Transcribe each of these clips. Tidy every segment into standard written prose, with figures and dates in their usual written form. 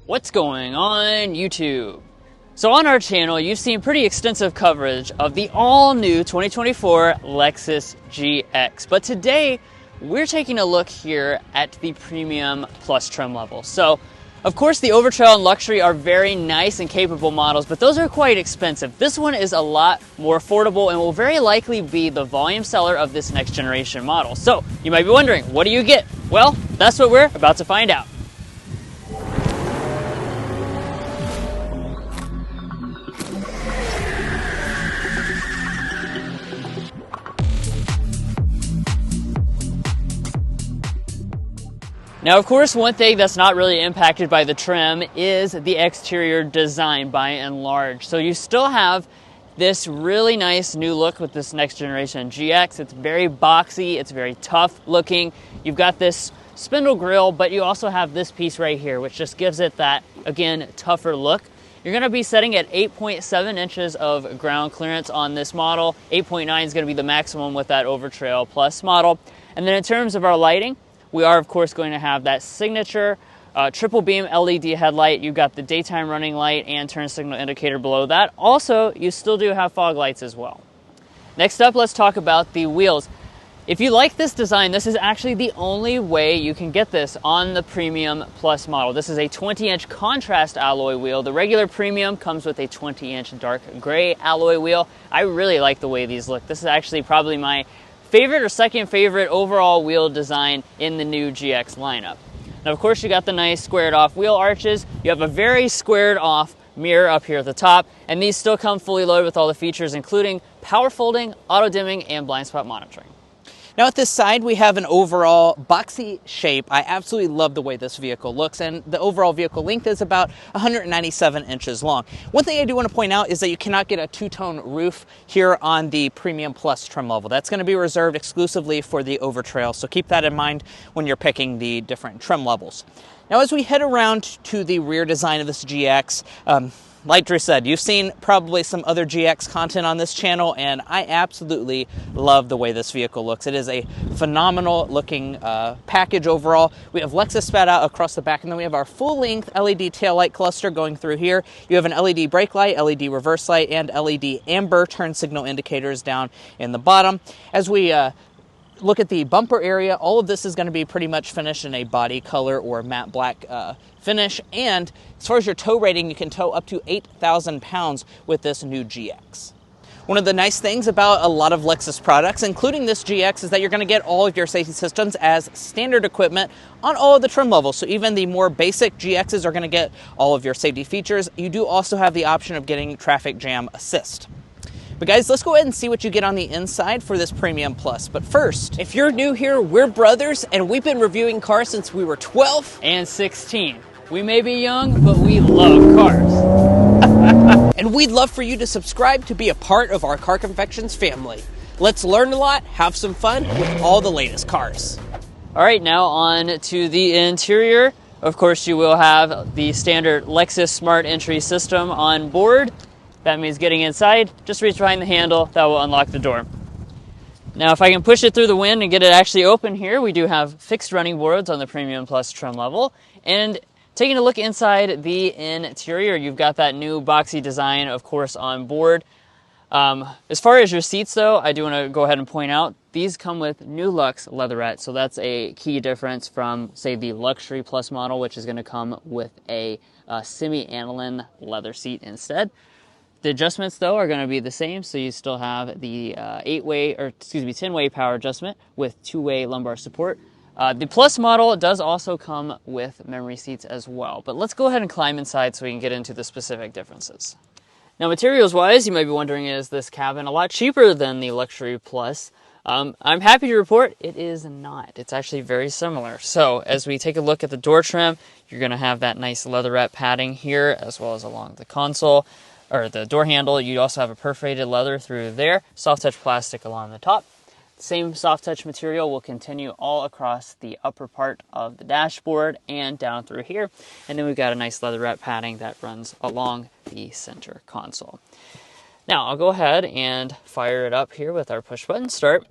What's going on YouTube? So on our channel, you've seen pretty extensive coverage of the all-new 2024 Lexus GX. But today, we're taking a look here at the Premium Plus trim level. So, of course, the Overtrail and Luxury are very nice and capable models, but those are quite expensive. This one is a lot more affordable and will very likely be the volume seller of this next generation model. So, you might be wondering, what do you get? Well, that's what we're about to find out. Now, of course, one thing that's not really impacted by the trim is the exterior design by and large. So you still have this really nice new look with this next generation GX. It's very boxy, it's very tough looking. You've got this spindle grille, but you also have this piece right here, which just gives it that, again, tougher look. You're gonna be setting at 8.7 inches of ground clearance on this model. 8.9 is gonna be the maximum with that Overtrail Plus model. And then in terms of our lighting, we are, of course, going to have that signature triple beam LED headlight. You've got the daytime running light and turn signal indicator below that. Also, you still do have fog lights as well. Next up, let's talk about the wheels. If you like this design, this is actually the only way you can get this on the Premium Plus model. This is a 20-inch contrast alloy wheel. The regular Premium comes with a 20-inch dark gray alloy wheel. I really like the way these look. This is actually probably my favorite or second favorite overall wheel design in the new GX lineup. Now, of course, you got the nice squared off wheel arches. You have a very squared off mirror up here at the top, and these still come fully loaded with all the features, including power folding, auto dimming, and blind spot monitoring. Now at this side, we have an overall boxy shape. I absolutely love the way this vehicle looks, and the overall vehicle length is about 197 inches long. One thing I do want to point out is that you cannot get a two-tone roof here on the Premium Plus trim level. That's going to be reserved exclusively for the Overtrail, so keep that in mind when you're picking the different trim levels. Now as we head around to the rear design of this GX, like Drew said, you've seen probably some other GX content on this channel, and I absolutely love the way this vehicle looks. It is a phenomenal looking package overall. We have Lexus spat out across the back, and then we have our full-length LED taillight cluster going through here. You have an LED brake light, LED reverse light, and LED amber turn signal indicators down in the bottom. As we look at the bumper area, all of this is going to be pretty much finished in a body color or matte black finish. And as far as your tow rating, you can tow up to 8,000 pounds with this new GX. One of the nice things about a lot of Lexus products, including this GX, is that you're going to get all of your safety systems as standard equipment on all of the trim levels. So even the more basic GXs are going to get all of your safety features. You do also have the option of getting traffic jam assist. But guys, let's go ahead and see what you get on the inside for this Premium Plus. But first, if you're new here, we're brothers, and we've been reviewing cars since we were 12 and 16. We may be young, but we love cars. And we'd love for you to subscribe to be a part of our Car Confections family. Let's learn a lot, have some fun with all the latest cars. All right, now on to the interior. Of course, you will have the standard Lexus Smart Entry system on board. That means getting inside, just reach behind the handle, that will unlock the door. Now, if I can push it through the wind and get it actually open here, we do have fixed running boards on the Premium Plus trim level. And taking a look inside the interior, you've got that new boxy design, of course, on board. As far as your seats, though, I do want to go ahead and point out, these come with new Luxe leatherette, so that's a key difference from, say, the Luxury Plus model, which is going to come with a semi-aniline leather seat instead. The adjustments, though, are going to be the same, so you still have the 10-way power adjustment with 2-way lumbar support. The Plus model does also come with memory seats as well, but let's go ahead and climb inside so we can get into the specific differences. Now, materials-wise, you might be wondering, is this cabin a lot cheaper than the Luxury Plus? I'm happy to report it is not. It's actually very similar. So, as we take a look at the door trim, you're going to have that nice leatherette padding here, as well as along the console. Or the door handle. You also have a perforated leather through there, soft touch plastic along the top. Same soft touch material will continue all across the upper part of the dashboard and down through here. And then we've got a nice leatherette padding that runs along the center console. Now I'll go ahead and fire it up here with our push button start.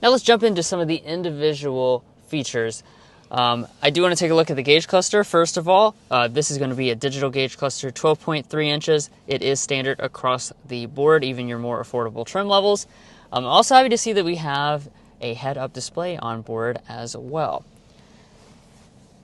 Now let's jump into some of the individual features. I do want to take a look at the gauge cluster. First of all, this is going to be a digital gauge cluster, 12.3 inches. It is standard across the board, even your more affordable trim levels. I'm also happy to see that we have a head-up display on board as well.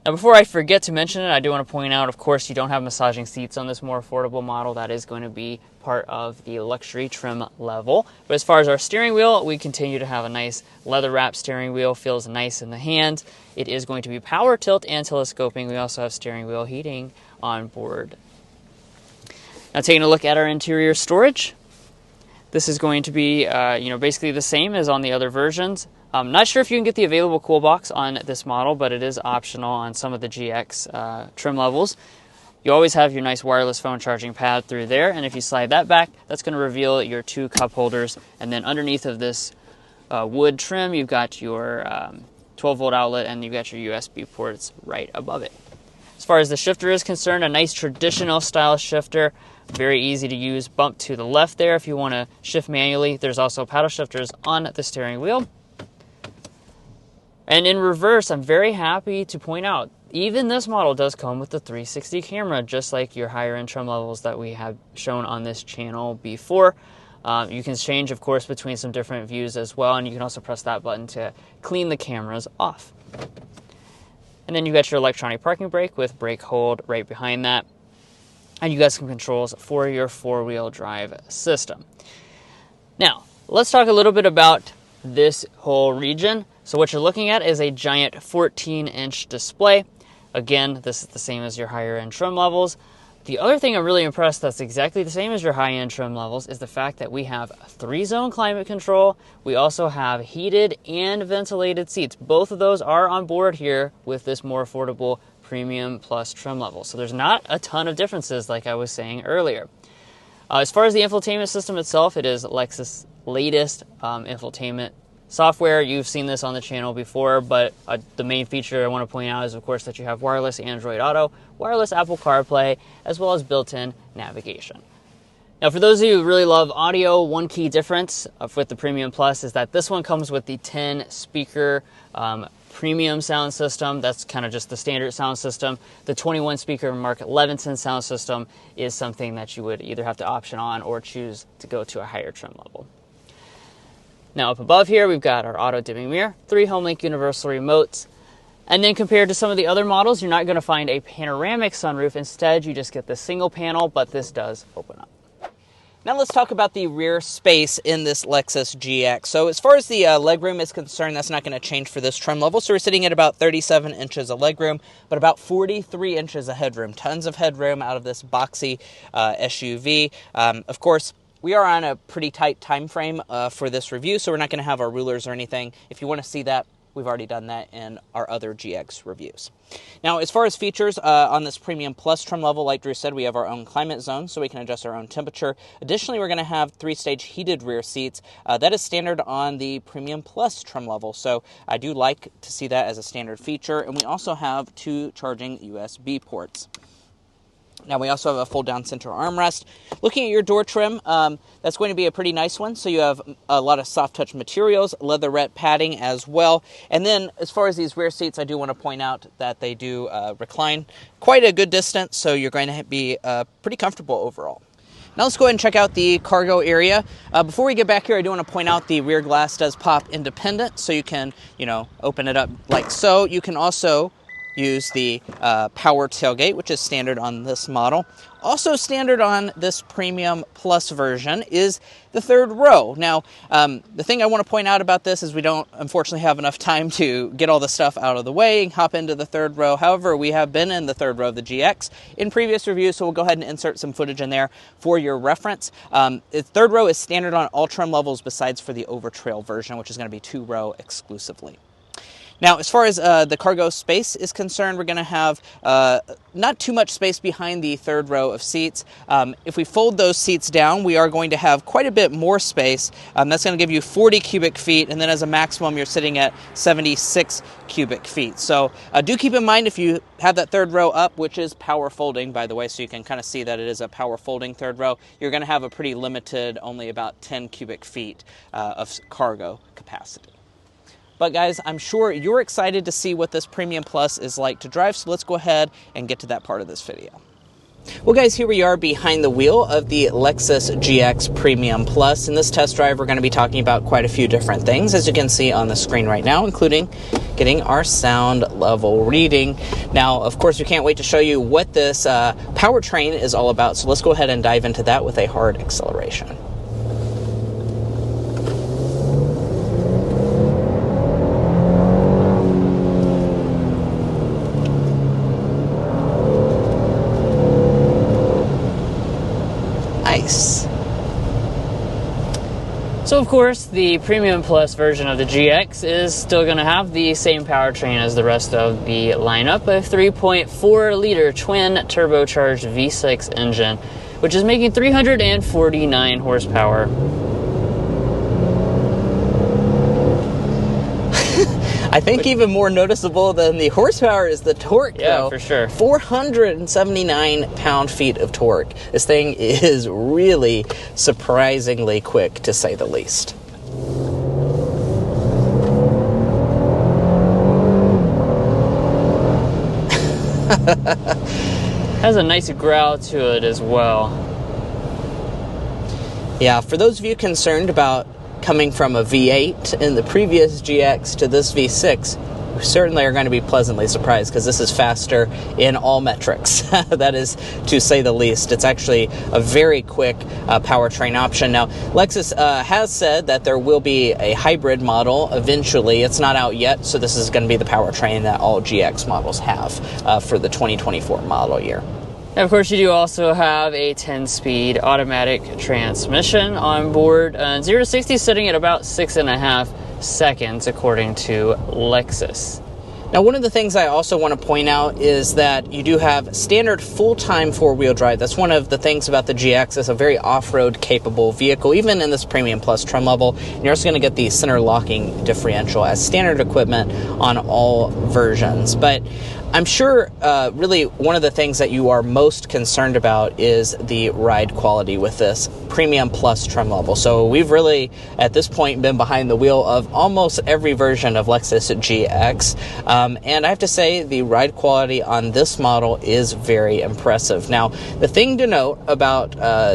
Now, before I forget to mention it, I do want to point out, of course, you don't have massaging seats on this more affordable model. That is going to be part of the luxury trim level. But as far as our steering wheel, we continue to have a nice leather-wrapped steering wheel. Feels nice in the hand. It is going to be power tilt and telescoping. We also have steering wheel heating on board. Now, taking a look at our interior storage. This is going to be, basically the same as on the other versions. I'm not sure if you can get the available cool box on this model, but it is optional on some of the GX trim levels. You always have your nice wireless phone charging pad through there, and if you slide that back, that's going to reveal your 2 cup holders. And then underneath of this wood trim, you've got your 12-volt outlet, and you've got your USB ports right above it. As far as the shifter is concerned, a nice traditional style shifter. Very easy to use. Bump to the left there if you want to shift manually. There's also paddle shifters on the steering wheel. And in reverse, I'm very happy to point out, even this model does come with the 360 camera, just like your higher end trim levels that we have shown on this channel before. You can change, of course, between some different views as well, and you can also press that button to clean the cameras off. And then you got your electronic parking brake with brake hold right behind that. And you got some controls for your 4-wheel drive system. Now, let's talk a little bit about this whole region. So what you're looking at is a giant 14-inch display. Again, this is the same as your higher end trim levels. The other thing I'm really impressed that's exactly the same as your high-end trim levels is the fact that we have 3-zone climate control. We also have heated and ventilated seats. Both of those are on board here with this more affordable Premium Plus trim level. So there's not a ton of differences like I was saying earlier. As far as the infotainment system itself, it is Lexus' latest infotainment software. You've seen this on the channel before, but the main feature I want to point out is, of course, that you have wireless Android Auto, wireless Apple CarPlay, as well as built-in navigation. Now, for those of you who really love audio, one key difference with the Premium Plus is that this one comes with the 10-speaker premium sound system. That's kind of just the standard sound system. The 21-speaker Mark Levinson sound system is something that you would either have to option on or choose to go to a higher trim level. Now up above here, we've got our auto dimming mirror, 3 HomeLink universal remotes, and then compared to some of the other models, you're not going to find a panoramic sunroof. Instead, you just get the single panel, but this does open up. Now let's talk about the rear space in this Lexus GX. So as far as the legroom is concerned, that's not going to change for this trim level. So we're sitting at about 37 inches of legroom, but about 43 inches of headroom. Tons of headroom out of this boxy SUV. Of course, we are on a pretty tight time frame for this review, so we're not going to have our rulers or anything. If you want to see that, we've already done that in our other GX reviews. Now, as far as features on this Premium Plus trim level, like Drew said, we have our own climate zone, so we can adjust our own temperature. Additionally, we're going to have 3-stage heated rear seats. That is standard on the Premium Plus trim level, so I do like to see that as a standard feature. And we also have 2 charging USB ports. Now, we also have a fold-down center armrest. Looking at your door trim, that's going to be a pretty nice one. So you have a lot of soft-touch materials, leatherette padding as well. And then, as far as these rear seats, I do want to point out that they do recline quite a good distance, so you're going to be pretty comfortable overall. Now let's go ahead and check out the cargo area. Before we get back here, I do want to point out the rear glass does pop independent, so you can, open it up like so. You can also use the power tailgate, which is standard on this model. Also standard on this Premium Plus version is the 3rd row. Now, the thing I want to point out about this is we don't, unfortunately, have enough time to get all the stuff out of the way and hop into the 3rd row. However, we have been in the 3rd row of the GX in previous reviews, so we'll go ahead and insert some footage in there for your reference. The 3rd row is standard on all trim levels besides for the Overtrail version, which is going to be 2-row exclusively. Now, as far as the cargo space is concerned, we're going to have not too much space behind the 3rd row of seats. If we fold those seats down, we are going to have quite a bit more space. That's going to give you 40 cubic feet, and then as a maximum, you're sitting at 76 cubic feet. So do keep in mind if you have that 3rd row up, which is power folding, by the way, so you can kind of see that it is a power folding 3rd row, you're going to have a pretty limited, only about 10 cubic feet of cargo capacity. But guys, I'm sure you're excited to see what this Premium Plus is like to drive, so let's go ahead and get to that part of this video. Well guys, here we are behind the wheel of the Lexus GX Premium Plus. In this test drive, we're going to be talking about quite a few different things, as you can see on the screen right now, including getting our sound level reading. Now, of course, we can't wait to show you what this powertrain is all about, so let's go ahead and dive into that with a hard acceleration. So of course, the Premium Plus version of the GX is still going to have the same powertrain as the rest of the lineup, a 3.4-liter twin turbocharged V6 engine, which is making 349 horsepower. I think even more noticeable than the horsepower is the torque, yeah, though. For sure. 479 pound-feet of torque. This thing is really surprisingly quick, to say the least. Has a nice growl to it as well. Yeah, for those of you concerned about coming from a V8 in the previous GX to this V6, we certainly are going to be pleasantly surprised, because this is faster in all metrics. That is to say the least. It's actually a very quick powertrain option. Now, Lexus has said that there will be a hybrid model eventually. It's not out yet, so this is going to be the powertrain that all GX models have for the 2024 model year. And of course, you do also have a 10-speed automatic transmission on board, 0 to 60 sitting at about 6.5 seconds, according to Lexus. Now, one of the things I also want to point out is that you do have standard full-time four-wheel drive. That's one of the things about the GX. It's a very off-road capable vehicle, even in this Premium Plus trim level. And you're also going to get the center locking differential as standard equipment on all versions. But I'm sure really one of the things that you are most concerned about is the ride quality with this Premium Plus trim level. So we've really, at this point, been behind the wheel of almost every version of Lexus GX. And I have to say, the ride quality on this model is very impressive. Now, the thing to note about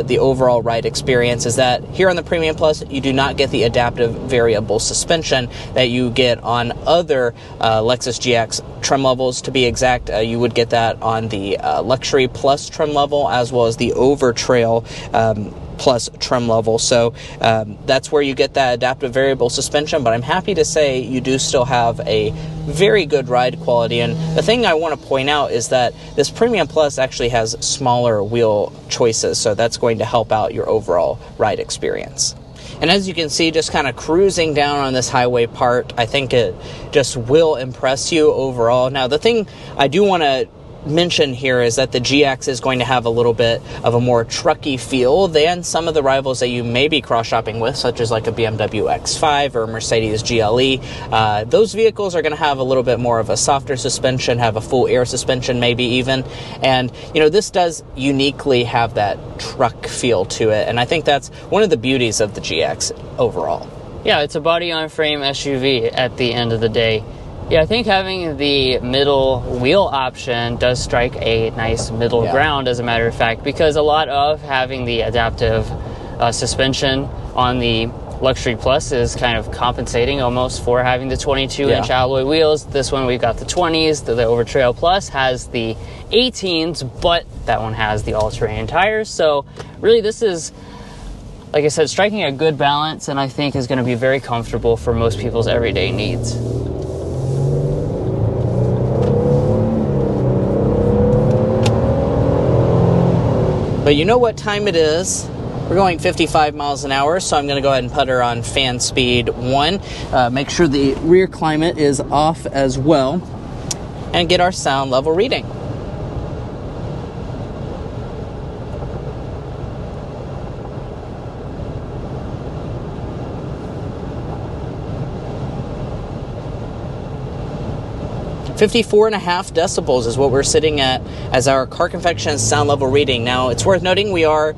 the overall ride experience is that here on the Premium Plus, you do not get the adaptive variable suspension that you get on other Lexus GX trim levels. To be exact, you would get that on the Luxury Plus trim level, as well as the Overtrail Plus trim level. So that's where you get that adaptive variable suspension, but I'm happy to say you do still have a very good ride quality. And the thing I want to point out is that this Premium Plus actually has smaller wheel choices, so that's going to help out your overall ride experience. And as you can see, just kind of cruising down on this highway part, I think it just will impress you overall. Now, the thing I do want to mention here is that the GX is going to have a little bit of a more trucky feel than some of the rivals that you may be cross-shopping with, such as like a BMW X5 or Mercedes GLE. Those vehicles are going to have a little bit more of a softer suspension, have a full air suspension maybe even, and this does uniquely have that truck feel to it, and I think that's one of the beauties of the GX overall. Yeah, it's a body-on-frame SUV at the end of the day. Yeah, I think having the middle wheel option does strike a nice middle ground, as a matter of fact, because a lot of having the adaptive suspension on the Luxury Plus is kind of compensating almost for having the 22-inch alloy wheels. This one, we've got the 20s. The Overtrail Plus has the 18s, but that one has the all-terrain tires. So really, this is, like I said, striking a good balance, and I think is going to be very comfortable for most people's everyday needs. But you know what time it is? We're going 55 miles an hour, so I'm going to go ahead and put her on fan speed 1. Make sure the rear climate is off as well, and get our sound level reading. 54.5 decibels is what we're sitting at as our Car Confections sound level reading. Now, it's worth noting we are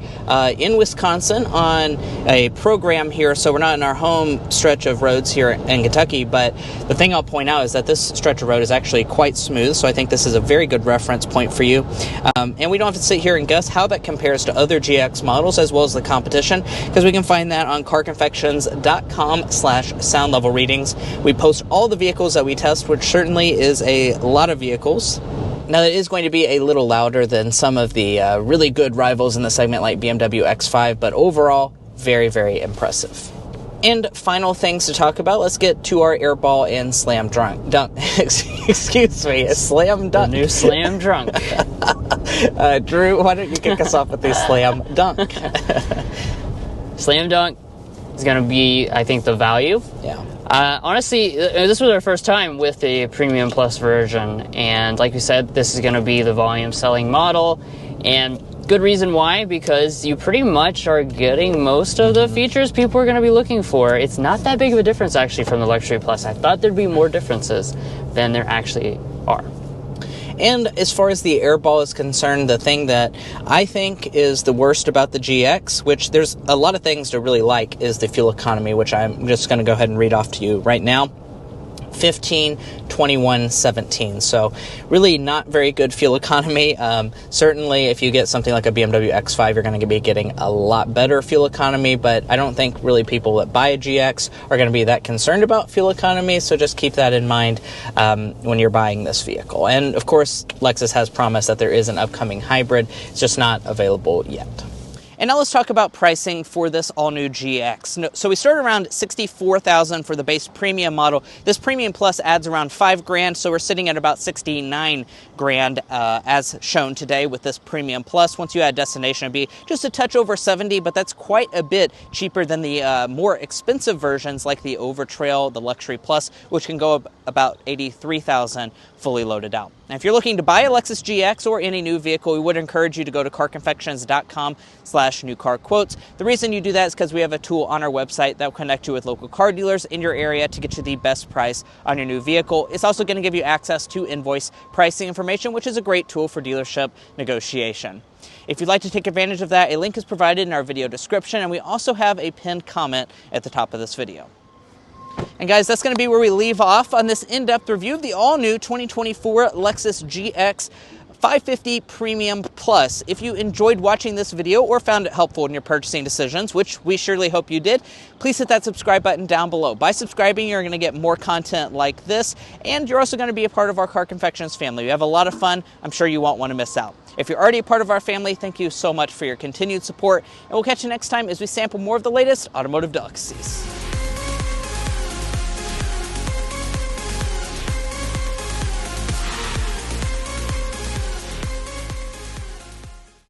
in Wisconsin on a program here, so we're not in our home stretch of roads here in Kentucky, but the thing I'll point out is that this stretch of road is actually quite smooth, so I think this is a very good reference point for you. And we don't have to sit here and guess how that compares to other GX models as well as the competition, because we can find that on carconfections.com/sound level readings. We post all the vehicles that we test, which certainly is a lot of vehicles. Now, that is going to be a little louder than some of the really good rivals in the segment like BMW X5, but overall, very, very impressive. And final things to talk about, let's get to our airball and slam dunk. Excuse me, a slam dunk. The new slam drunk. Drew, why don't you kick us off with the slam dunk? Slam dunk is going to be, I think, the value. Yeah. Honestly, this was our first time with the Premium Plus version, and like you said, this is going to be the volume selling model, and good reason why, because you pretty much are getting most of the features people are going to be looking for. It's not that big of a difference, actually, from the Luxury Plus. I thought there'd be more differences than there actually are. And as far as the airball is concerned, the thing that I think is the worst about the GX, which there's a lot of things to really like, is the fuel economy, which I'm just going to go ahead and read off to you right now. 15, 21, 17. So really not very good fuel economy. Certainly if you get something like a BMW X5, you're going to be getting a lot better fuel economy, but I don't think really people that buy a GX are going to be that concerned about fuel economy, so just keep that in mind when you're buying this vehicle. And of course, Lexus has promised that there is an upcoming hybrid. It's just not available yet. And now let's talk about pricing for this all-new GX. So we start around $64,000 for the base premium model. This Premium Plus adds around $5,000, so we're sitting at about $69,000 as shown today with this Premium Plus. Once you add destination, it'd be just a touch over $70,000, but that's quite a bit cheaper than the more expensive versions like the Overtrail, the Luxury Plus, which can go up about $83,000 fully loaded out. Now, if you're looking to buy a Lexus GX or any new vehicle, we would encourage you to go to carconfections.com/new car quotes. The reason you do that is because we have a tool on our website that will connect you with local car dealers in your area to get you the best price on your new vehicle. It's also going to give you access to invoice pricing information, which is a great tool for dealership negotiation. If you'd like to take advantage of that, a link is provided in our video description, and we also have a pinned comment at the top of this video. And guys, that's going to be where we leave off on this in-depth review of the all-new 2024 Lexus GX 550 Premium Plus. If you enjoyed watching this video or found it helpful in your purchasing decisions, which we surely hope you did, please hit that subscribe button down below. By subscribing, you're going to get more content like this, and you're also going to be a part of our Car Confections family. We have a lot of fun. I'm sure you won't want to miss out. If you're already a part of our family, thank you so much for your continued support, and we'll catch you next time as we sample more of the latest automotive delicacies.